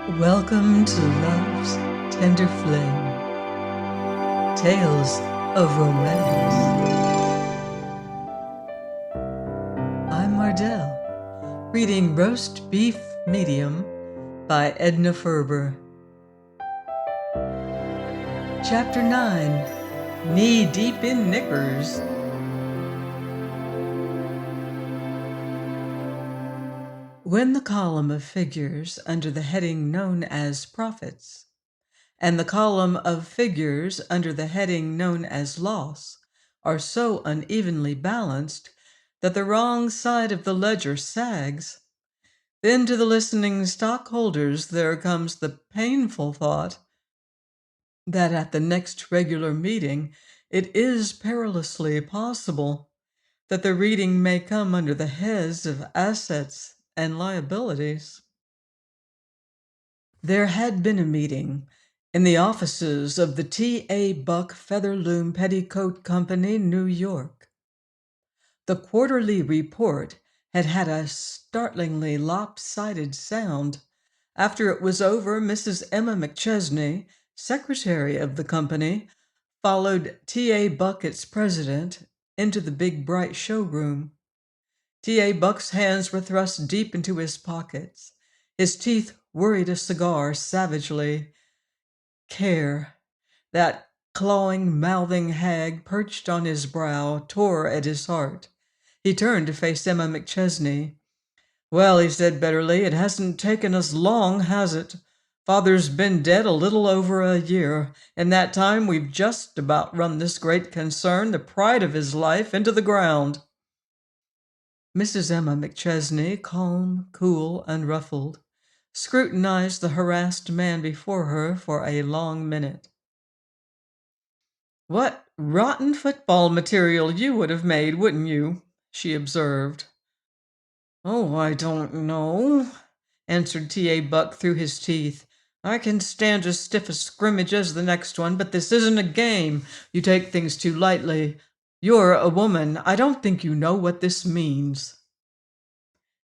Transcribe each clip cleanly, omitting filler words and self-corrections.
Welcome to Love's Tender Flame, Tales of Romance. I'm Mardell, reading Roast Beef Medium by Edna Ferber. Chapter 9, Knee Deep in Knickers. When the column of figures under the heading known as Profits and the column of figures under the heading known as Loss are so unevenly balanced that the wrong side of the ledger sags, then to the listening stockholders there comes the painful thought that at the next regular meeting it is perilously possible that the reading may come under the heads of assets and liabilities. There had been a meeting in the offices of the T.A. Buck Featherloom Petticoat Company, New York. The quarterly report had had a startlingly lopsided sound. After it was over, Mrs. Emma McChesney, secretary of the company, followed T.A. Buck, its president, into the big bright showroom. T.A. Buck's hands were thrust deep into his pockets. His teeth worried a cigar savagely. Care, that clawing, mouthing hag perched on his brow, tore at his heart. He turned to face Emma McChesney. "Well," he said bitterly, "it hasn't taken us long, has it? Father's been dead a little over a year. In that time, we've just about run this great concern, the pride of his life, into the ground." Mrs. Emma McChesney, calm, cool, unruffled, scrutinized the harassed man before her for a long minute. "What rotten football material you would have made, wouldn't you?" she observed. "Oh, I don't know," answered T.A. Buck through his teeth. "I can stand as stiff a scrimmage as the next one, but this isn't a game. You take things too lightly. You're a woman. I don't think you know what this means."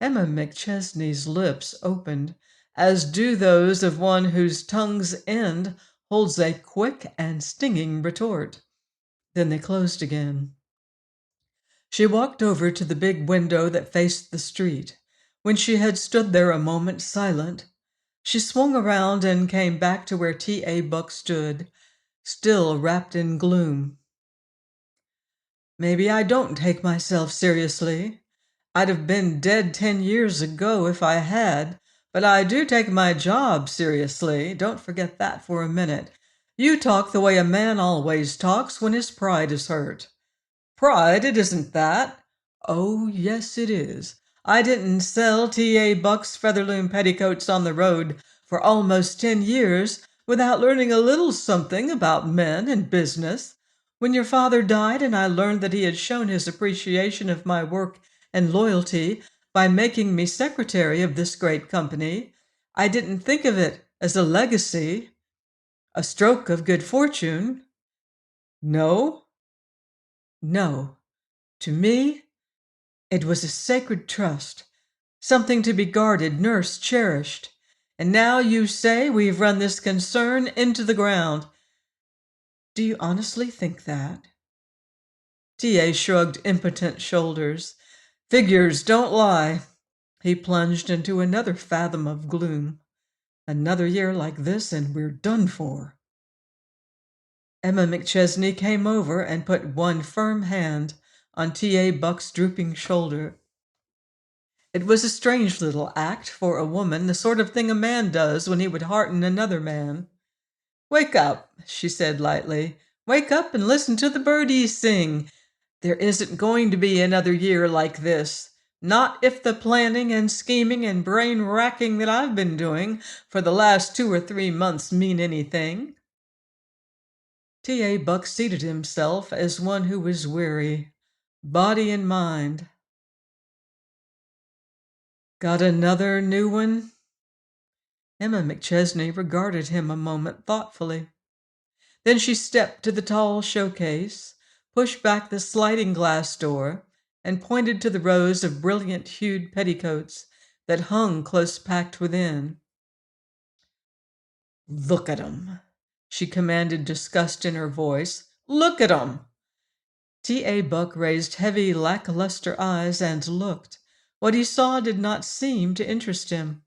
Emma McChesney's lips opened, as do those of one whose tongue's end holds a quick and stinging retort. Then they closed again. She walked over to the big window that faced the street. When she had stood there a moment silent, she swung around and came back to where T.A. Buck stood, still wrapped in gloom. "Maybe I don't take myself seriously. I'd have been dead 10 years ago if I had, but I do take my job seriously. Don't forget that for a minute. You talk the way a man always talks when his pride is hurt." "Pride? It isn't that." "Oh, yes, it is. I didn't sell T.A. Buck's Featherloom Petticoats on the road for almost 10 years without learning a little something about men and business. When your father died and I learned that he had shown his appreciation of my work and loyalty by making me secretary of this great company, I didn't think of it as a legacy, a stroke of good fortune. No, no. To me, it was a sacred trust, something to be guarded, nursed, cherished. And now you say we've run this concern into the ground. Do you honestly think that?" T.A. shrugged impotent shoulders. "Figures don't lie." He plunged into another fathom of gloom. "Another year like this and we're done for." Emma McChesney came over and put one firm hand on T.A. Buck's drooping shoulder. It was a strange little act for a woman, the sort of thing a man does when he would hearten another man. "Wake up," she said lightly. "Wake up and listen to the birdies sing. There isn't going to be another year like this. Not if the planning and scheming and brain racking that I've been doing for the last 2 or 3 months mean anything." T.A. Buck seated himself as one who was weary, body and mind. "Got another new one?" Emma McChesney regarded him a moment thoughtfully. Then she stepped to the tall showcase, pushed back the sliding glass door, and pointed to the rows of brilliant-hued petticoats that hung close packed within. Look at 'em, she commanded, disgust in her voice. Look at 'em. T.A. Buck raised heavy, lackluster eyes and looked. What he saw did not seem to interest him.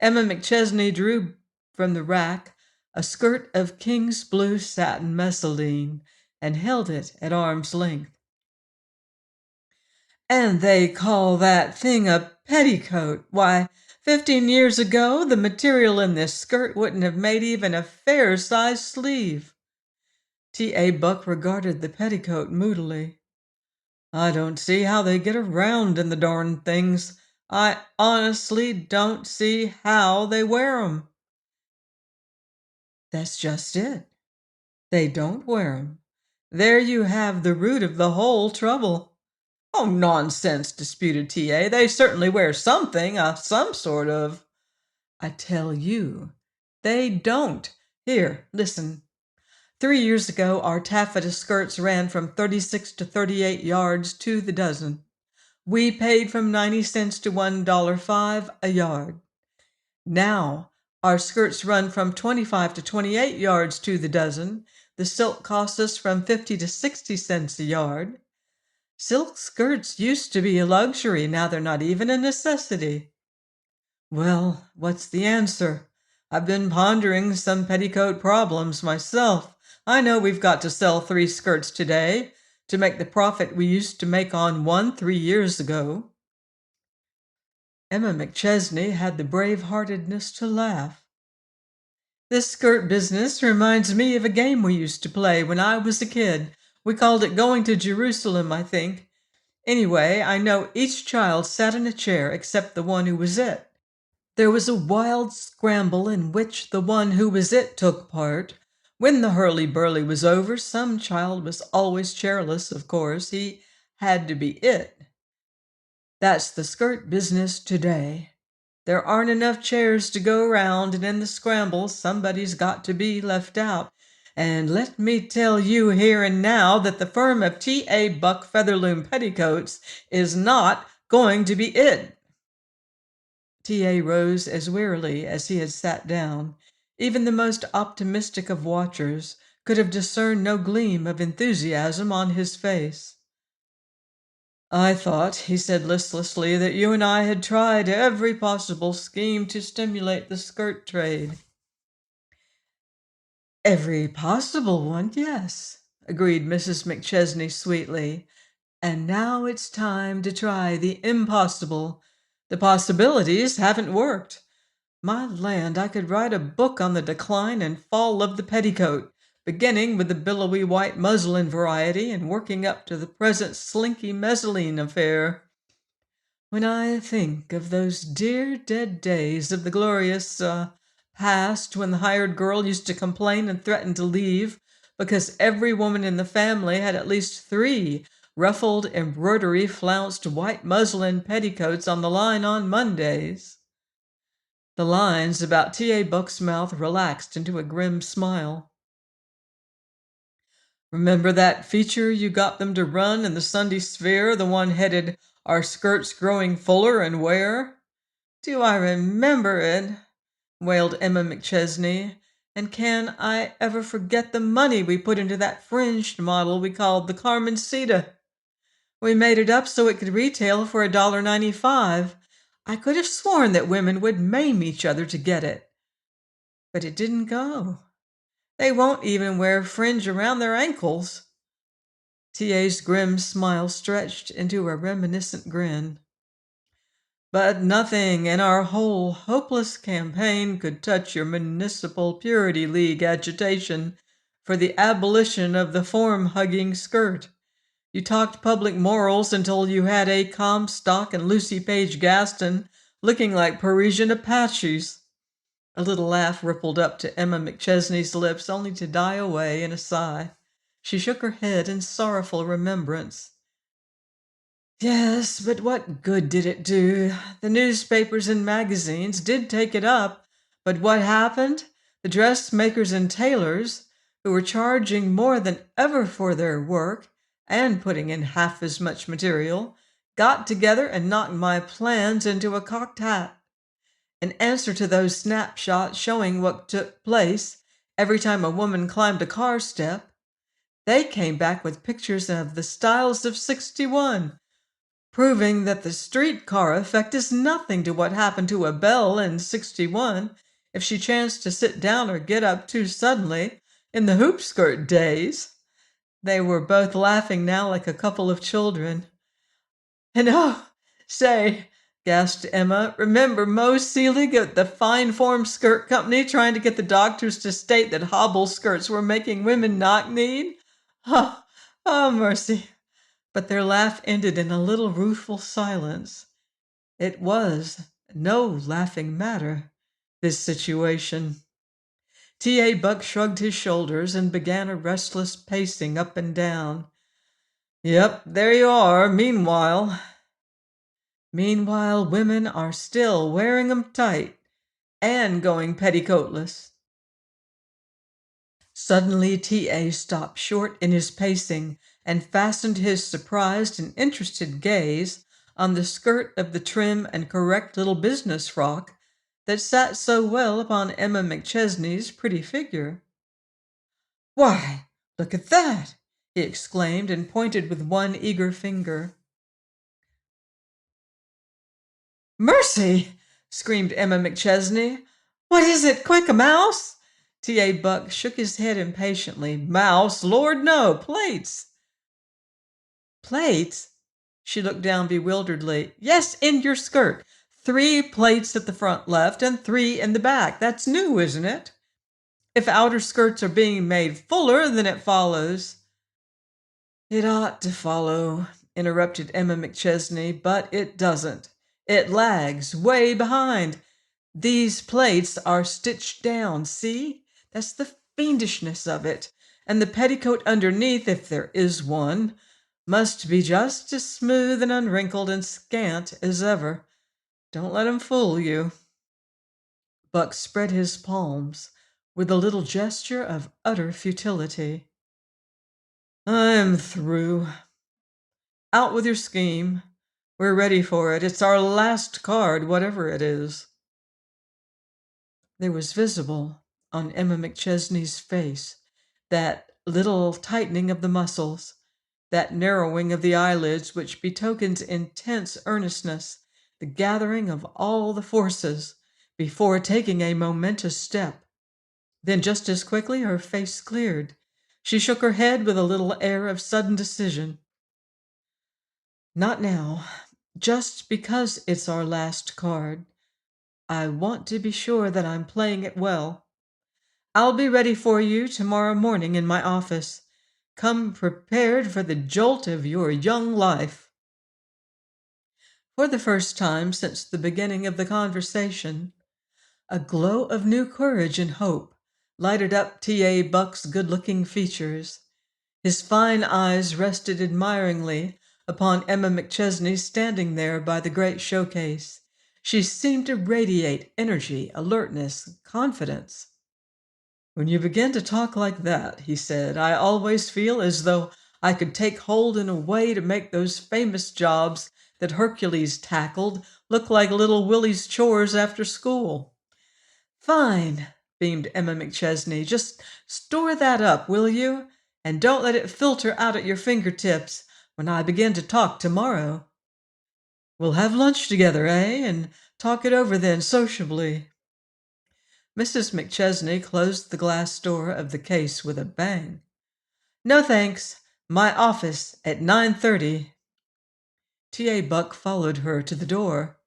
Emma McChesney drew from the rack a skirt of king's blue satin messaline and held it at arm's length. And they call that thing a petticoat. Why, 15 years ago, the material in this skirt wouldn't have made even a fair-sized sleeve. T.A. Buck regarded the petticoat moodily. I don't see how they get around in the darn things. I honestly don't see how they wear 'em. That's just it. They don't wear 'em. There you have the root of the whole trouble. Oh, nonsense, disputed T.A. They certainly wear something, some sort of. I tell you, they don't. Here, listen. 3 years ago, our taffeta skirts ran from 36 to 38 yards to the dozen. We paid from 90 cents to $1.05 a yard. Now, our skirts run from 25 to 28 yards to the dozen. The silk costs us from 50 to 60 cents a yard. Silk skirts used to be a luxury, now they're not even a necessity. Well, what's the answer? I've been pondering some petticoat problems myself. I know we've got to sell 3 skirts today to make the profit we used to make on one 3 years ago. Emma McChesney had the brave-heartedness to laugh. This skirt business reminds me of a game we used to play when I was a kid. We called it Going to Jerusalem, I think. Anyway, I know each child sat in a chair except the one who was it. There was a wild scramble in which the one who was it took part. When the hurly-burly was over, some child was always chairless, of course. He had to be it. That's the skirt business today. There aren't enough chairs to go around, and in the scramble, somebody's got to be left out. And let me tell you here and now that the firm of T.A. Buck Featherloom Petticoats is not going to be it. T.A. rose as wearily as he had sat down. Even the most optimistic of watchers could have discerned no gleam of enthusiasm on his face. I thought, he said listlessly, that you and I had tried every possible scheme to stimulate the skirt trade. Every possible one, yes, agreed Mrs. McChesney sweetly. And now it's time to try the impossible. The possibilities haven't worked. My land, I could write a book on the decline and fall of the petticoat, beginning with the billowy white muslin variety and working up to the present slinky messaline affair. When I think of those dear dead days of the glorious past when the hired girl used to complain and threaten to leave because every woman in the family had at least 3 ruffled, embroidery-flounced white muslin petticoats on the line on Mondays. The lines about T.A. Buck's mouth relaxed into a grim smile. Remember that feature you got them to run in the Sunday Sphere, the one headed Our Skirts Growing Fuller and Where? Do I remember it? Wailed Emma McChesney. And can I ever forget the money we put into that fringed model we called the Carmencita? We made it up so it could retail for $1.95. I could have sworn that women would maim each other to get it. But it didn't go. They won't even wear fringe around their ankles. T.A.'s grim smile stretched into a reminiscent grin. But nothing in our whole hopeless campaign could touch your Municipal Purity League agitation for the abolition of the form-hugging skirt. You talked public morals until you had A. Comstock and Lucy Page Gaston looking like Parisian Apaches. A little laugh rippled up to Emma McChesney's lips, only to die away in a sigh. She shook her head in sorrowful remembrance. Yes, but what good did it do? The newspapers and magazines did take it up, but what happened? The dressmakers and tailors, who were charging more than ever for their work, and putting in half as much material, got together and knocked my plans into a cocked hat. in answer to those snapshots showing what took place every time a woman climbed a car step, they came back with pictures of the styles of 61, proving that the streetcar effect is nothing to what happened to a belle in 61 if she chanced to sit down or get up too suddenly in the hoop skirt days. They were both laughing now like a couple of children. And oh, say, gasped Emma, remember Mo Seelig at the Fine Form Skirt Company trying to get the doctors to state that hobble skirts were making women knock-kneed? Oh, oh, mercy. But their laugh ended in a little rueful silence. It was no laughing matter, this situation. T.A. Buck shrugged his shoulders and began a restless pacing up and down. Yep, there you are. Meanwhile, women are still wearing 'em tight and going petticoatless. Suddenly, T.A. stopped short in his pacing and fastened his surprised and interested gaze on the skirt of the trim and correct little business frock that sat so well upon Emma McChesney's pretty figure. Why, look at that! He exclaimed and pointed with one eager finger. Mercy! Screamed Emma McChesney. What is it? Quick, a mouse? T.A. Buck shook his head impatiently. Mouse? Lord, no! Plates! Plates? She looked down bewilderedly. Yes, in your skirt. 3 plates at the front left and 3 in the back. That's new, isn't it? If outer skirts are being made fuller, then it follows. It ought to follow, interrupted Emma McChesney, but it doesn't. It lags way behind. These plates are stitched down, see? That's the fiendishness of it. And the petticoat underneath, if there is one, must be just as smooth and unwrinkled and scant as ever. Don't let 'em fool you. Buck spread his palms with a little gesture of utter futility. I'm through. Out with your scheme. We're ready for it. It's our last card, whatever it is. There was visible on Emma McChesney's face that little tightening of the muscles, that narrowing of the eyelids which betokens intense earnestness, the gathering of all the forces before taking a momentous step. Then just as quickly her face cleared. She shook her head with a little air of sudden decision. Not now. Just because it's our last card. I want to be sure that I'm playing it well. I'll be ready for you tomorrow morning in my office. Come prepared for the jolt of your young life. For the first time since the beginning of the conversation, a glow of new courage and hope lighted up T.A. Buck's good-looking features. His fine eyes rested admiringly upon Emma McChesney standing there by the great showcase. She seemed to radiate energy, alertness, confidence. When you begin to talk like that, he said, I always feel as though I could take hold in a way to make those famous jobs that Hercules tackled look like little Willie's chores after school. Fine, beamed Emma McChesney. Just store that up, will you? And don't let it filter out at your fingertips when I begin to talk tomorrow. We'll have lunch together, eh? And talk it over then sociably. Mrs. McChesney closed the glass door of the case with a bang. No thanks. My office at 9:30. T.A. Buck followed her to the door.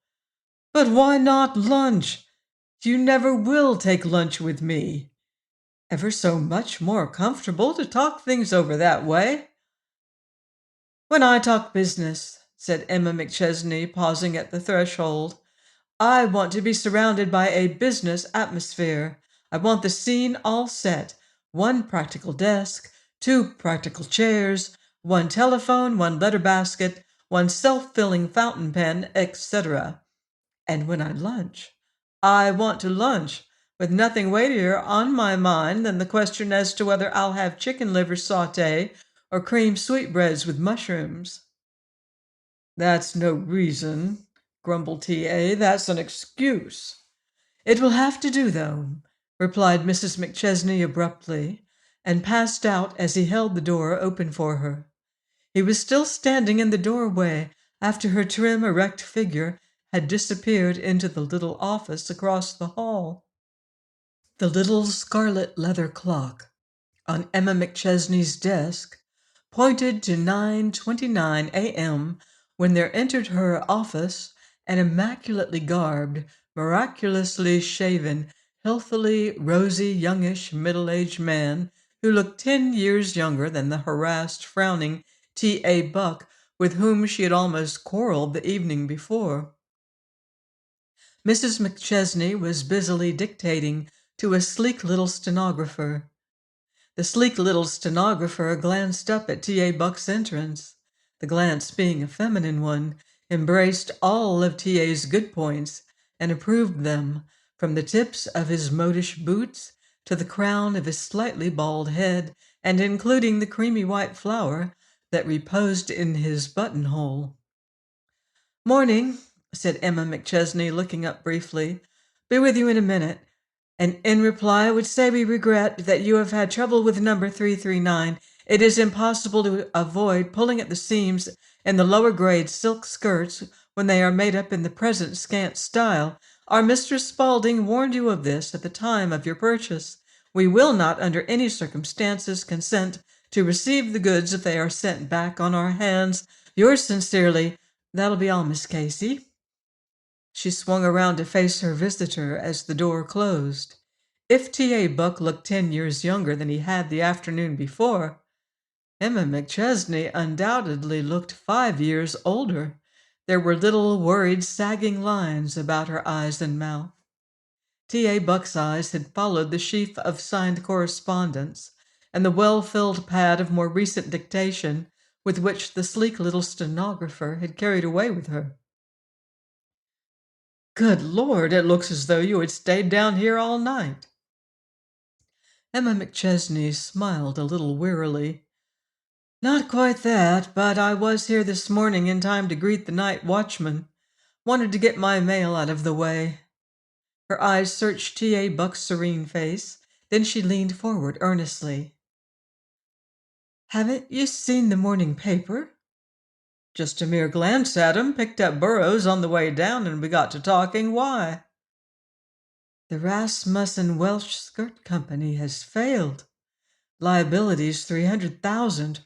But why not lunch? You never will take lunch with me. Ever so much more comfortable to talk things over that way. When I talk business, said Emma McChesney, pausing at the threshold, I want to be surrounded by a business atmosphere. I want the scene all set. 1 practical desk, 2 practical chairs, 1 telephone, 1 letter basket, 1 self-filling fountain pen, etc. And when I lunch, I want to lunch with nothing weightier on my mind than the question as to whether I'll have chicken liver sauté or cream sweetbreads with mushrooms. That's no reason, grumbled T.A. That's an excuse. "It will have to do, though," replied Mrs. McChesney abruptly, and passed out as he held the door open for her. He was still standing in the doorway after her trim, erect figure had disappeared into the little office across the hall. The little scarlet leather clock on Emma McChesney's desk pointed to 9:29 a.m. when there entered her office an immaculately garbed, miraculously shaven, healthily rosy, youngish, middle-aged man who looked 10 years younger than the harassed, frowning T.A. Buck with whom she had almost quarreled the evening before. Mrs. McChesney was busily dictating to a sleek little stenographer. The sleek little stenographer glanced up at T.A. Buck's entrance. The glance, being a feminine one, embraced all of T.A.'s good points and approved them, from the tips of his modish boots to the crown of his slightly bald head, and including the creamy white flower that reposed in his buttonhole. "Morning," said Emma McChesney, looking up briefly. "Be with you in a minute. And in reply, would say we regret that you have had trouble with number 339. It is impossible to avoid pulling at the seams in the lower grade silk skirts when they are made up in the present scant style. Our Mistress Spaulding warned you of this at the time of your purchase. We will not, under any circumstances, consent to receive the goods if they are sent back on our hands. Yours sincerely." "That'll be all, Miss Casey." She swung around to face her visitor as the door closed. If T.A. Buck looked 10 years younger than he had the afternoon before, Emma McChesney undoubtedly looked 5 years older. There were little worried, sagging lines about her eyes and mouth. T.A. Buck's eyes had followed the sheaf of signed correspondence and the well-filled pad of more recent dictation with which the sleek little stenographer had carried away with her. "Good Lord, it looks as though you had stayed down here all night." Emma McChesney smiled a little wearily. "Not quite that, but I was here this morning in time to greet the night watchman. Wanted to get my mail out of the way." Her eyes searched T.A. Buck's serene face, then she leaned forward earnestly. "Haven't you seen the morning paper?" "Just a mere glance at 'em. Picked up Burroughs on the way down, and we got to talking. Why?" "The Rasmussen Welsh Skirt Company has failed. Liabilities 300,000,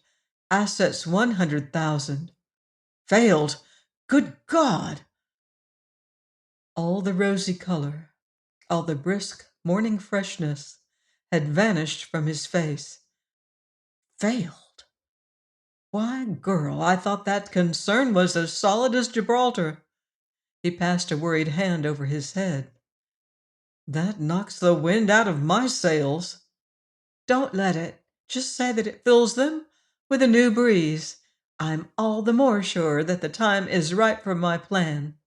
assets 100,000. Failed? Good God!" All the rosy color, all the brisk morning freshness had vanished from his face. Failed? Why, girl, I thought that concern was as solid as Gibraltar. He passed a worried hand over his head. That knocks the wind out of my sails. Don't let it. Just say that it fills them with a new breeze. I'm all the more sure that the time is right for my plan."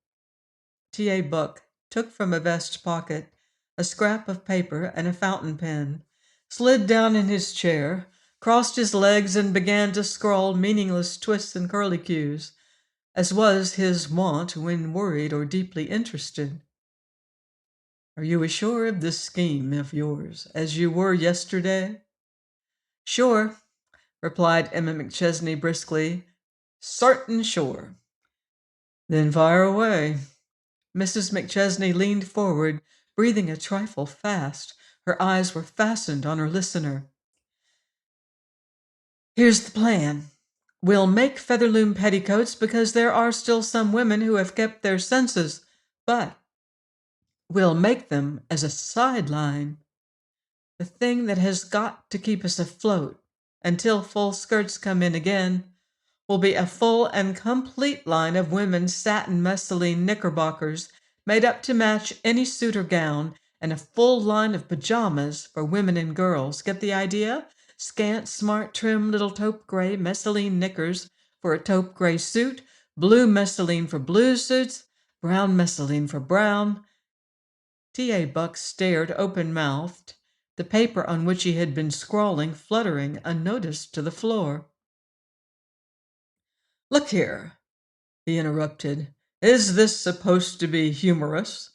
T.A. Buck took from a vest pocket a scrap of paper and a fountain pen, slid down in his chair, crossed his legs, and began to scrawl meaningless twists and curlicues, as was his wont when worried or deeply interested. "Are you as sure of this scheme of yours as you were yesterday?" "Sure," replied Emma McChesney briskly. "Sartin sure." "Then fire away." Mrs. McChesney leaned forward, breathing a trifle fast. Her eyes were fastened on her listener. "Here's the plan. We'll make Featherloom petticoats because there are still some women who have kept their senses, but we'll make them as a sideline. The thing that has got to keep us afloat until full skirts come in again will be a full and complete line of women's satin musseline knickerbockers made up to match any suit or gown, and a full line of pajamas for women and girls. Get the idea? Scant, smart, trim little taupe gray musseline knickers for a taupe gray suit, blue musseline for blue suits, brown musseline for brown." T.A. Buck stared open-mouthed, the paper on which he had been scrawling fluttering unnoticed to the floor. "Look here," he interrupted. "Is this supposed to be humorous?"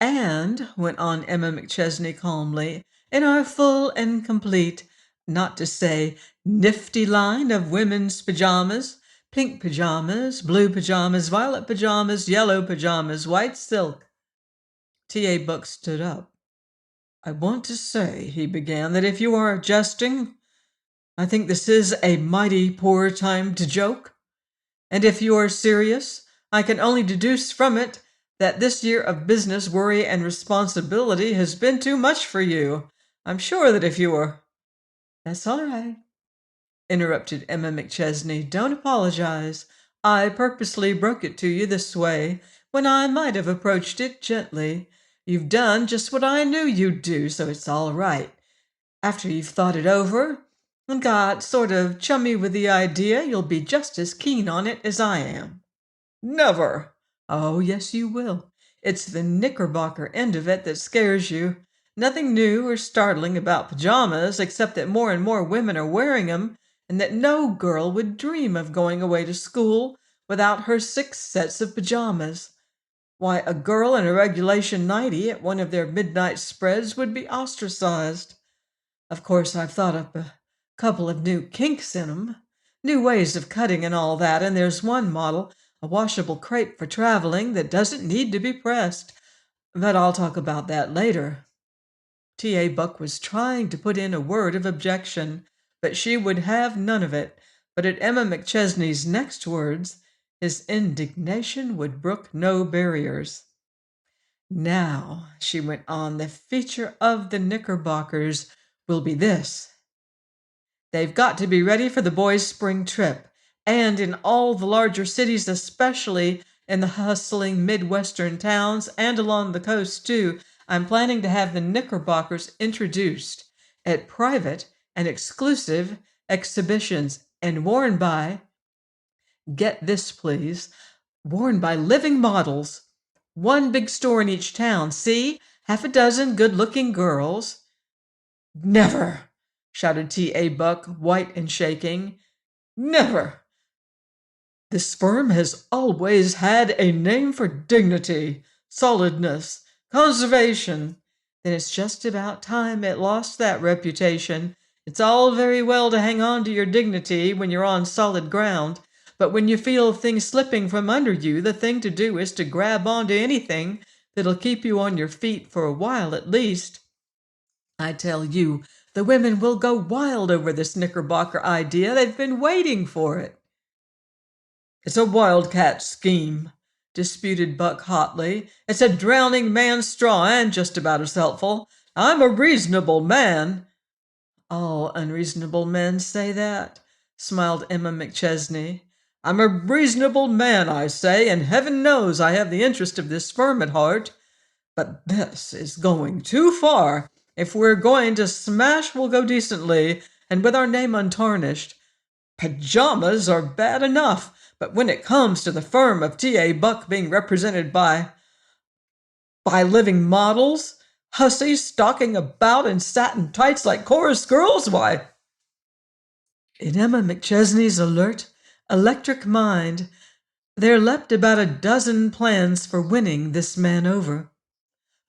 And, went on Emma McChesney calmly, in our full and complete, not to say nifty line of women's pajamas, pink pajamas, blue pajamas, violet pajamas, yellow pajamas, white silk. T.A. Buck stood up. I want to say, he began, that if you are jesting, I think this is a mighty poor time to joke. And if you are serious, I can only deduce from it that this year of business worry and responsibility has been too much for you. I'm sure that if you are... That's all right, interrupted Emma McChesney. Don't apologize. I purposely broke it to you this way, when I might have approached it gently. You've done just what I knew you'd do, so it's all right. After you've thought it over and got sort of chummy with the idea, you'll be just as keen on it as I am. Never! Oh, yes, you will. It's the knickerbocker end of it that scares you. Nothing new or startling about pajamas, except that more and more women are wearing them, and that no girl would dream of going away to school without her 6 sets of pajamas. Why, a girl in a regulation nightie at one of their midnight spreads would be ostracized. Of course, I've thought up a couple of new kinks in 'em, new ways of cutting and all that, and there's one model, a washable crepe for traveling, that doesn't need to be pressed. But I'll talk about that later. T.A. Buck was trying to put in a word of objection, but she would have none of it. But at Emma McChesney's next words, his indignation would brook no barriers. Now, she went on, the feature of the Knickerbockers will be this. They've got to be ready for the boys' spring trip, and in all the larger cities, especially in the hustling Midwestern towns and along the coast, too, I'm planning to have the Knickerbockers introduced at private and exclusive exhibitions and worn by, get this please, worn by living models. One big store in each town, see? Half a dozen good-looking girls. Never! Shouted T.A. Buck, white and shaking. Never! This firm has always had a name for dignity, solidness, conservation. Then it's just about time it lost that reputation. It's all very well to hang on to your dignity when you're on solid ground, but when you feel things slipping from under you, the thing to do is to grab onto anything that'll keep you on your feet for a while at least. I tell you, the women will go wild over this Knickerbocker idea. They've been waiting for it. It's a wildcat scheme, disputed Buck hotly. It's a drowning man's straw and just about as helpful. I'm a reasonable man. All unreasonable men say that, smiled Emma McChesney. I'm a reasonable man, I say, and heaven knows I have the interest of this firm at heart. But this is going too far. If we're going to smash, we'll go decently, and with our name untarnished. Pajamas are bad enough, but when it comes to the firm of T.A. Buck being represented by living models, hussies stalking about in satin tights like chorus girls, why... In Emma McChesney's alert, electric mind, there leapt about a dozen plans for winning this man over.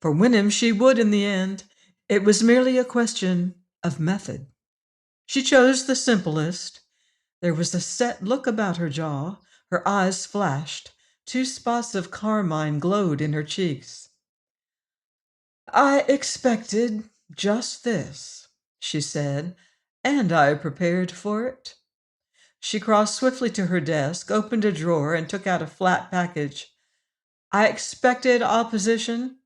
For win him she would in the end. It was merely a question of method. She chose the simplest. There was a set look about her jaw, her eyes flashed, 2 spots of carmine glowed in her cheeks. I expected just this, she said, and I prepared for it. She crossed swiftly to her desk, opened a drawer, and took out a flat package. I expected opposition.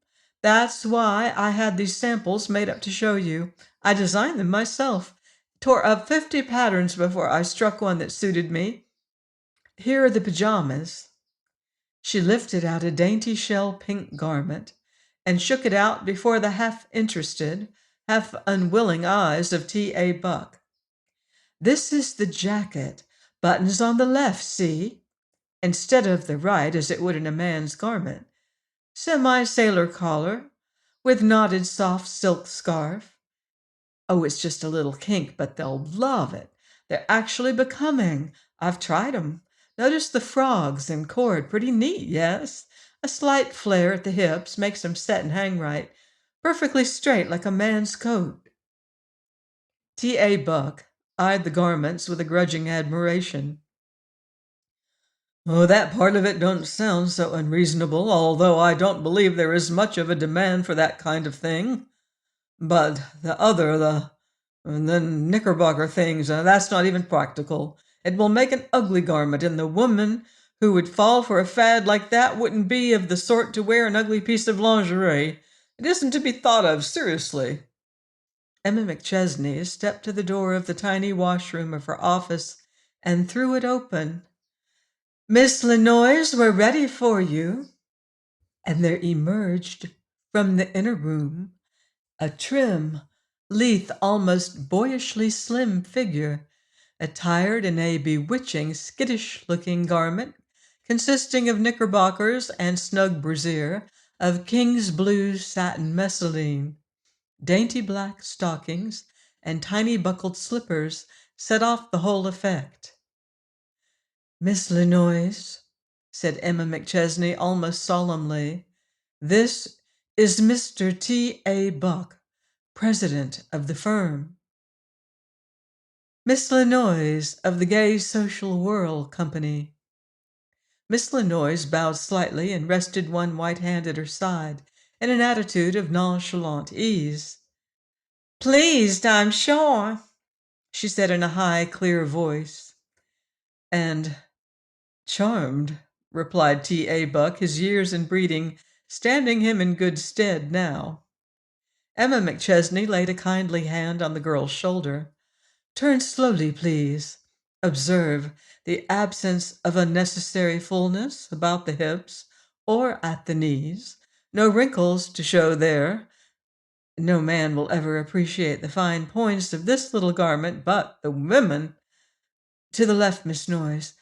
That's why I had these samples made up to show you. I designed them myself, tore up 50 patterns before I struck one that suited me. Here are the pajamas. She lifted out a dainty shell pink garment and shook it out before the half-interested, half-unwilling eyes of T.A. Buck. This is the jacket, buttons on the left, see? Instead of the right, as it would in a man's garment. Semi-sailor collar, with knotted soft silk scarf. Oh, it's just a little kink, but they'll love it. They're actually becoming. I've tried 'em. Notice the frogs and cord. Pretty neat, yes? A slight flare at the hips makes 'em set and hang right, perfectly straight like a man's coat. T.A. Buck eyed the garments with a grudging admiration. Oh, that part of it don't sound so unreasonable, although I don't believe there is much of a demand for that kind of thing. But the knickerbocker things, that's not even practical. It will make an ugly garment, and the woman who would fall for a fad like that wouldn't be of the sort to wear an ugly piece of lingerie. It isn't to be thought of seriously. Emma McChesney stepped to the door of the tiny washroom of her office and threw it open. Miss Lenoyes, we're ready for you. And there emerged from the inner room a trim, lithe, almost boyishly slim figure, attired in a bewitching, skittish-looking garment consisting of knickerbockers and snug brassiere of king's blue satin messaline. Dainty black stockings and tiny buckled slippers set off the whole effect. Miss Lenoyes, said Emma McChesney almost solemnly, this is Mr. T.A. Buck, president of the firm. Miss Lenoyes of the Gay Social Whirl Company. Miss Lenoyes bowed slightly and rested one white hand at her side in an attitude of nonchalant ease. Pleased, I'm sure, she said in a high, clear voice. And charmed, replied T.A. Buck, his years and breeding standing him in good stead now. Emma McChesney laid a kindly hand on the girl's shoulder. Turn slowly, please. Observe the absence of unnecessary fullness about the hips or at the knees. No wrinkles to show there. No man will ever appreciate the fine points of this little garment but the women. To the left, Miss Noyes.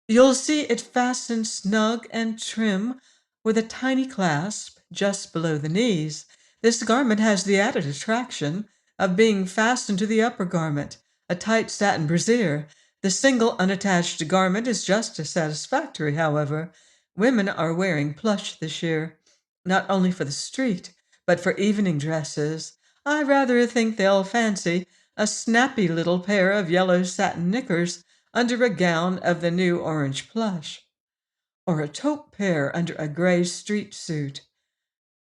You'll see it fastened snug and trim with a tiny clasp just below the knees. This garment has the added attraction of being fastened to the upper garment, a tight satin brassiere. The single unattached garment is just as satisfactory, however. Women are wearing plush this year, not only for the street, but for evening dresses. I rather think they'll fancy a snappy little pair of yellow satin knickers under a gown of the new orange plush, or a taupe pair under a gray street suit,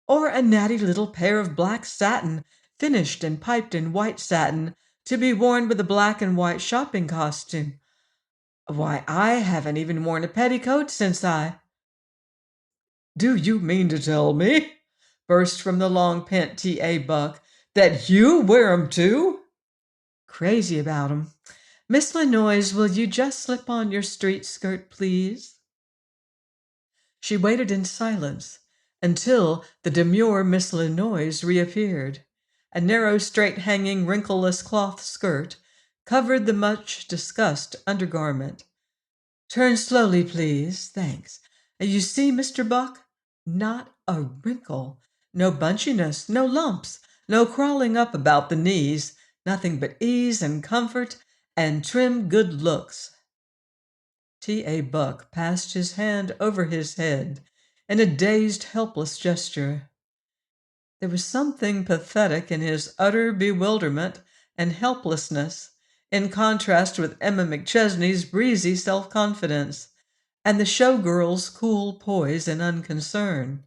or a natty little pair of black satin, finished and piped in white satin, to be worn with a black and white shopping costume. Why, I haven't even worn a petticoat since I— Do you mean to tell me, burst from the long-pent T.A. Buck, that you wear 'em too? Crazy about 'em. Miss Lenoyes, will you just slip on your street skirt, please? She waited in silence until the demure Miss Lenoyes reappeared. A narrow, straight-hanging, wrinkleless cloth skirt covered the much-discussed undergarment. Turn slowly, please. Thanks. You see, Mr. Buck? Not a wrinkle. No bunchiness, no lumps, no crawling up about the knees. Nothing but ease and comfort and trim good looks. T.A. Buck passed his hand over his head in a dazed, helpless gesture. There was something pathetic in his utter bewilderment and helplessness, in contrast with Emma McChesney's breezy self-confidence and the showgirl's cool poise and unconcern.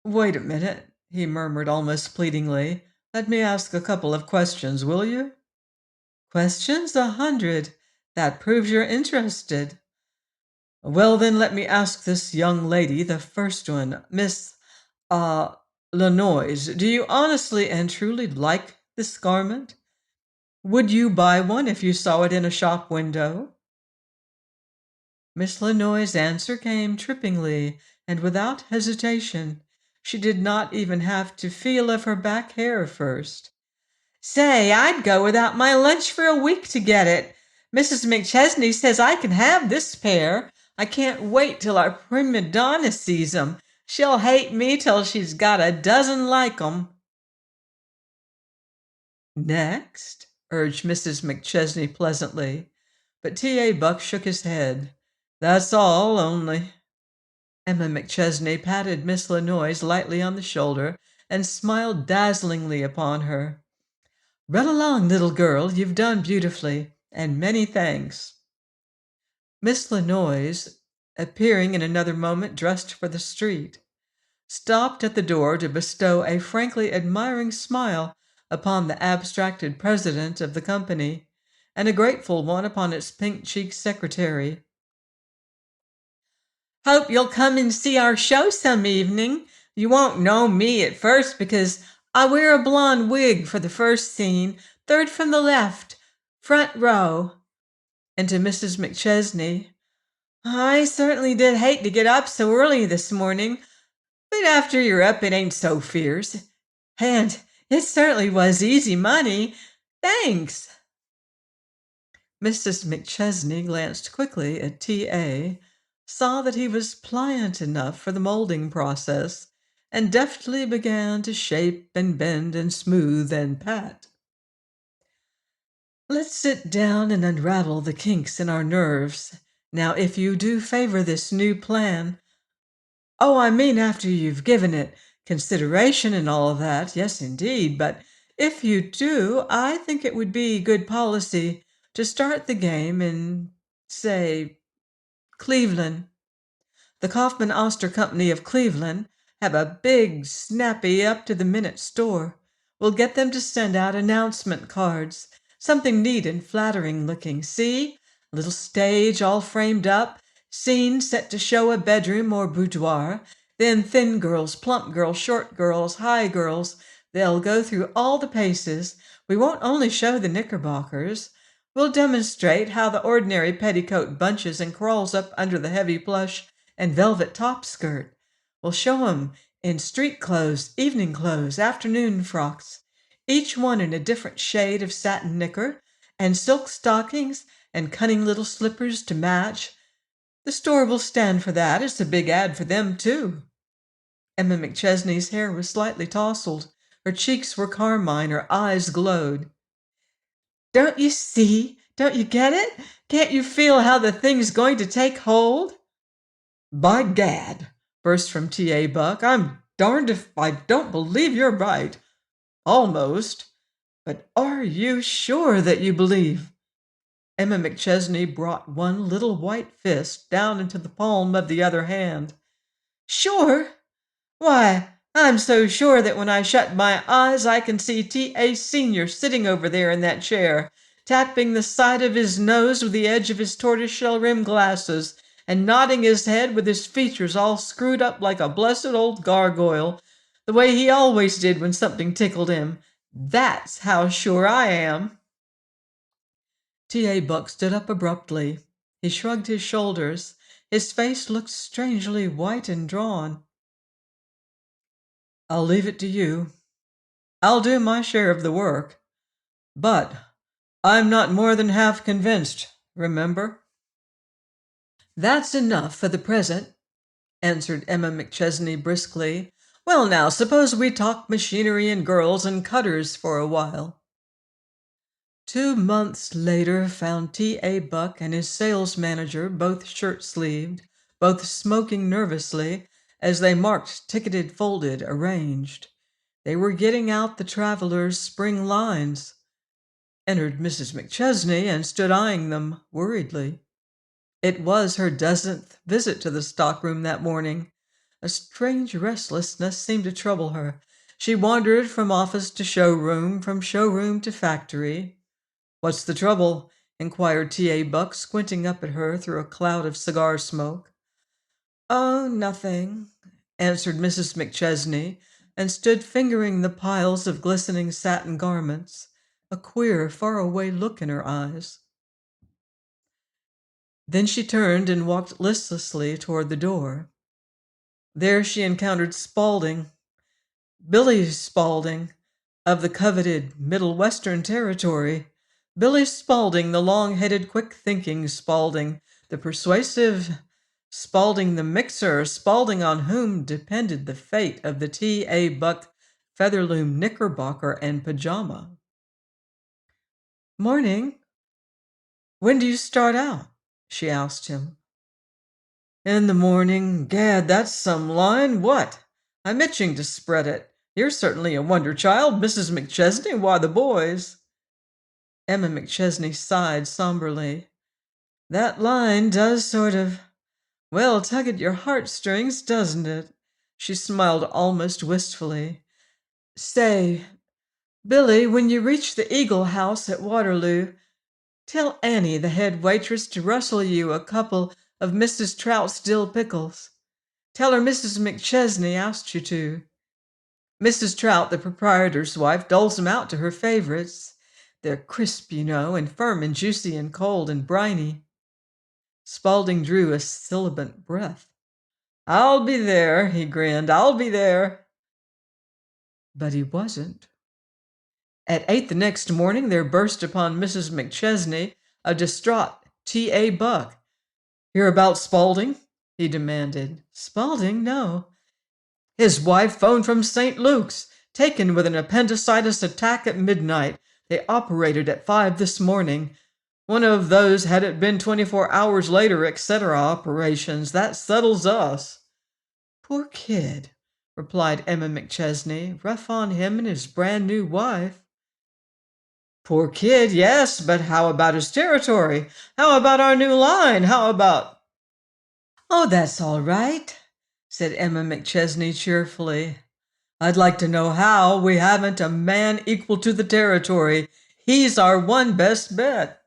Wait a minute, he murmured almost pleadingly. Let me ask a couple of questions, will you? Questions? 100. That proves you're interested. Well, then, let me ask this young lady, the first one, Miss, Lenoyes. Do you honestly and truly like this garment? Would you buy one if you saw it in a shop window? Miss Lenoyes' answer came trippingly and without hesitation. She did not even have to feel of her back hair first. Say, I'd go without my lunch for a week to get it. Mrs. McChesney says I can have this pair. I can't wait till our prima donna sees 'em. She'll hate me till she's got a dozen like 'em. Next, urged Mrs. McChesney pleasantly, but T.A. Buck shook his head. That's all, only. Emma McChesney patted Miss Lanois lightly on the shoulder and smiled dazzlingly upon her. Run along, little girl, you've done beautifully, and many thanks. Miss Lanois, appearing in another moment dressed for the street, stopped at the door to bestow a frankly admiring smile upon the abstracted president of the company, and a grateful one upon its pink-cheeked secretary. Hope you'll come and see our show some evening. You won't know me at first because I wear a blonde wig for the first scene, third from the left, front row. And to Mrs. McChesney, I certainly did hate to get up so early this morning, but after you're up, it ain't so fierce. And it certainly was easy money. Thanks. Mrs. McChesney glanced quickly at T.A., saw that he was pliant enough for the molding process, and deftly began to shape and bend and smooth and pat. Let's sit down and unravel the kinks in our nerves. Now, if you do favor this new plan, oh, I mean after you've given it consideration and all of that, yes, indeed, but if you do, I think it would be good policy to start the game in, say, Cleveland. The Kaufman Oster Company of Cleveland have a big, snappy, up-to-the-minute store. We'll get them to send out announcement cards, something neat and flattering looking. See? A little stage all framed up, scene set to show a bedroom or boudoir, then thin girls, plump girls, short girls, high girls. They'll go through all the paces. We won't only show the knickerbockers. We'll demonstrate how the ordinary petticoat bunches and crawls up under the heavy plush and velvet top skirt. We'll show 'em in street clothes, evening clothes, afternoon frocks, each one in a different shade of satin knicker, and silk stockings and cunning little slippers to match. The store will stand for that. It's a big ad for them, too. Emma McChesney's hair was slightly tousled. Her cheeks were carmine. Her eyes glowed. Don't you see? Don't you get it? Can't you feel how the thing's going to take hold? By gad, burst from T.A. Buck. I'm darned if I don't believe you're right. Almost. But are you sure that you believe? Emma McChesney brought one little white fist down into the palm of the other hand. Sure? Why, I'm so sure that when I shut my eyes I can see T.A. Sr. sitting over there in that chair, tapping the side of his nose with the edge of his tortoiseshell-rimmed glasses, and nodding his head with his features all screwed up like a blessed old gargoyle, the way he always did when something tickled him. That's how sure I am. T.A. Buck stood up abruptly. He shrugged his shoulders. His face looked strangely white and drawn. I'll leave it to you. I'll do my share of the work. But I'm not more than half convinced, remember? That's enough for the present, answered Emma McChesney briskly. Well, now, suppose we talk machinery and girls and cutters for a while. 2 months later found T.A. Buck and his sales manager both shirt-sleeved, both smoking nervously, as they marked ticketed, folded, arranged. They were getting out the travelers' spring lines. Entered Mrs. McChesney and stood eyeing them worriedly. It was her 12th visit to the stockroom that morning. A strange restlessness seemed to trouble her. She wandered from office to showroom, from showroom to factory. What's the trouble? Inquired T.A. Buck, squinting up at her through a cloud of cigar smoke. Oh, nothing, answered Mrs. McChesney, and stood fingering the piles of glistening satin garments, a queer, far-away look in her eyes. Then she turned and walked listlessly toward the door. There she encountered Spaulding, Billy Spaulding, of the coveted Middle Western Territory. Billy Spaulding, the long-headed, quick-thinking Spaulding, the persuasive Spaulding the mixer, Spaulding on whom depended the fate of the T.A. Buck Featherloom knickerbocker and pajama. Morning. When do you start out? She asked him. In the morning. Gad, that's some line. What? I'm itching to spread it. You're certainly a wonder child, Mrs. McChesney. Why, the boys. Emma McChesney sighed somberly. That line does sort of, well, tug at your heartstrings, doesn't it? She smiled almost wistfully. Say, Billy, when you reach the Eagle House at Waterloo, tell Annie, the head waitress, to rustle you a couple of Mrs. Trout's dill pickles. Tell her Mrs. McChesney asked you to. Mrs. Trout, the proprietor's wife, doles 'em out to her favorites. They're crisp, you know, and firm and juicy and cold and briny. Spaulding drew a sibilant breath. I'll be there, he grinned. I'll be there. But he wasn't. At 8 the next morning, there burst upon Mrs. McChesney a distraught T.A. Buck. Hear about Spaulding? He demanded. Spaulding? No. His wife phoned from St. Luke's, taken with an appendicitis attack at midnight. They operated at 5 this morning. One of those had it been 24 hours later, etc. operations. That settles us. Poor kid, replied Emma McChesney. Rough on him and his brand new wife. Poor kid, yes, but how about his territory? How about our new line? How about... Oh, that's all right, said Emma McChesney cheerfully. I'd like to know how we haven't a man equal to the territory. He's our one best bet.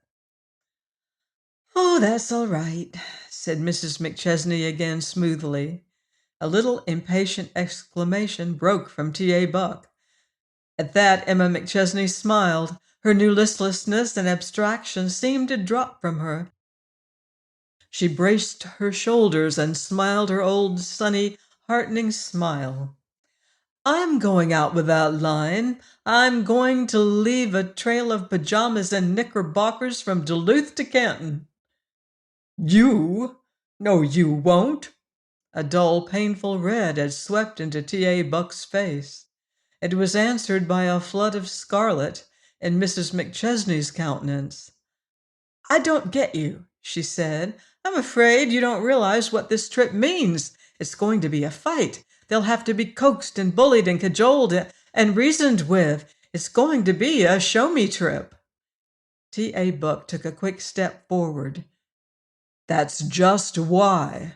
Oh, that's all right, said Mrs. McChesney again smoothly. A little impatient exclamation broke from T.A. Buck. At that, Emma McChesney smiled. Her new listlessness and abstraction seemed to drop from her. She braced her shoulders and smiled her old, sunny, heartening smile. I'm going out with that line. I'm going to leave a trail of pajamas and knickerbockers from Duluth to Canton. You? No, you won't. A dull, painful red had swept into T.A. Buck's face. It was answered by a flood of scarlet in Mrs. McChesney's countenance. I don't get you, she said. I'm afraid you don't realize what this trip means. It's going to be a fight. They'll have to be coaxed and bullied and cajoled and reasoned with. It's going to be a show-me trip. T.A. Buck took a quick step forward. That's just why.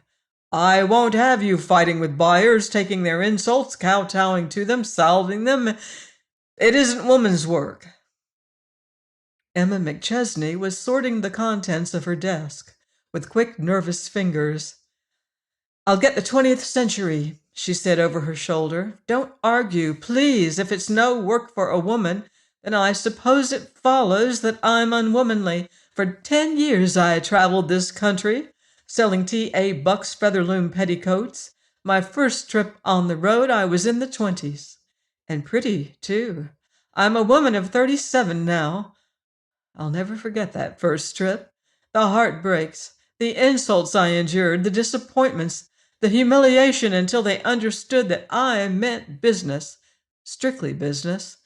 I won't have you fighting with buyers, taking their insults, kowtowing to them, salving them. It isn't woman's work. Emma McChesney was sorting the contents of her desk with quick, nervous fingers. I'll get the 20th century, she said over her shoulder. Don't argue, please. If it's no work for a woman, then I suppose it follows that I'm unwomanly. For 10 years I traveled this country, selling T.A. Buck's featherloom petticoats. My first trip on the road, I was in the 20s. And pretty, too. I'm a woman of 37 now. I'll never forget that first trip. The heartbreaks, the insults I endured, the disappointments, the humiliation until they understood that I meant business, strictly business.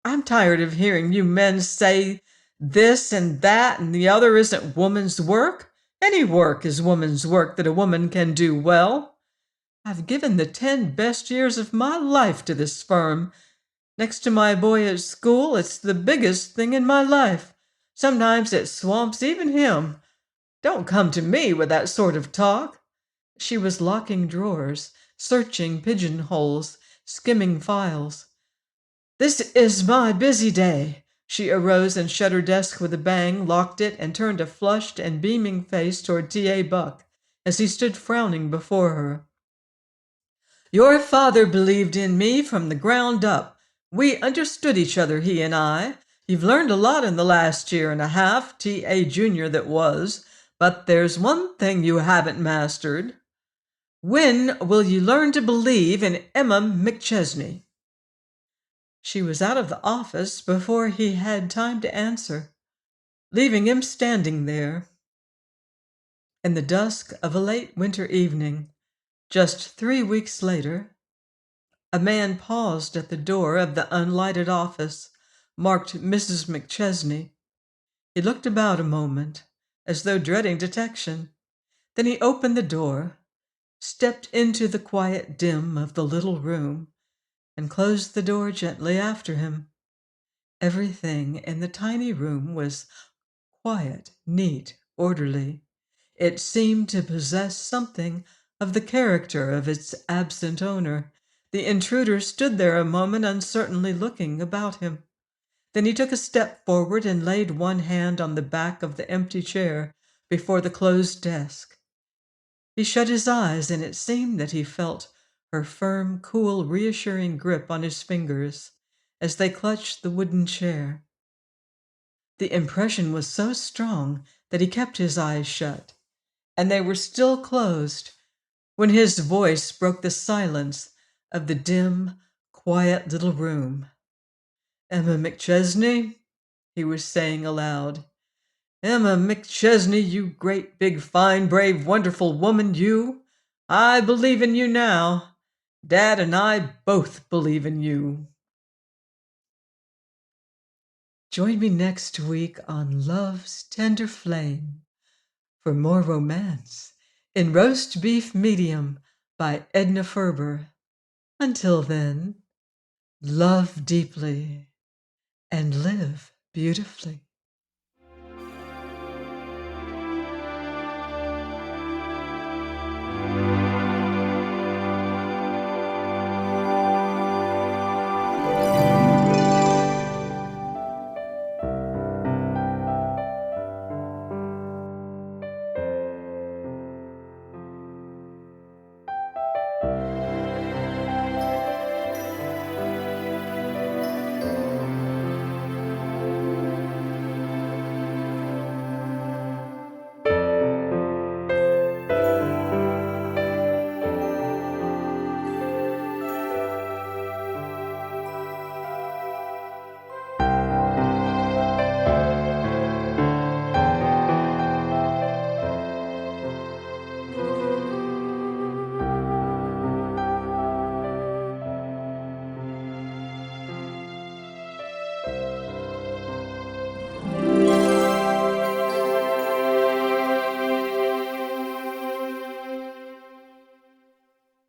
I'm tired of hearing you men say this and that and the other isn't woman's work. Any work is woman's work that a woman can do well. I've given the 10 best years of my life to this firm. Next to my boy at school, it's the biggest thing in my life. Sometimes it swamps even him. Don't come to me with that sort of talk. She was locking drawers, searching pigeonholes, skimming files. This is my busy day. She arose and shut her desk with a bang, locked it, and turned a flushed and beaming face toward T.A. Buck as he stood frowning before her. Your father believed in me from the ground up. We understood each other, he and I. You've learned a lot in the last year and a half, T.A. Jr. that was, but there's one thing you haven't mastered. When will you learn to believe in Emma McChesney? She was out of the office before he had time to answer, leaving him standing there. In the dusk of a late winter evening, just 3 weeks later, a man paused at the door of the unlighted office marked Mrs. McChesney. He looked about a moment, as though dreading detection. Then he opened the door, stepped into the quiet dim of the little room, and closed the door gently after him. Everything in the tiny room was quiet, neat, orderly. It seemed to possess something of the character of its absent owner. The intruder stood there a moment, uncertainly looking about him. Then he took a step forward and laid one hand on the back of the empty chair before the closed desk. He shut his eyes, and it seemed that he felt her firm, cool, reassuring grip on his fingers as they clutched the wooden chair. The impression was so strong that he kept his eyes shut, and they were still closed when his voice broke the silence of the dim, quiet little room. "Emma McChesney," he was saying aloud. "Emma McChesney, you great, big, fine, brave, wonderful woman, you. I believe in you now. Dad and I both believe in you." Join me next week on Love's Tender Flame for more romance in Roast Beef Medium by Edna Ferber. Until then, love deeply and live beautifully.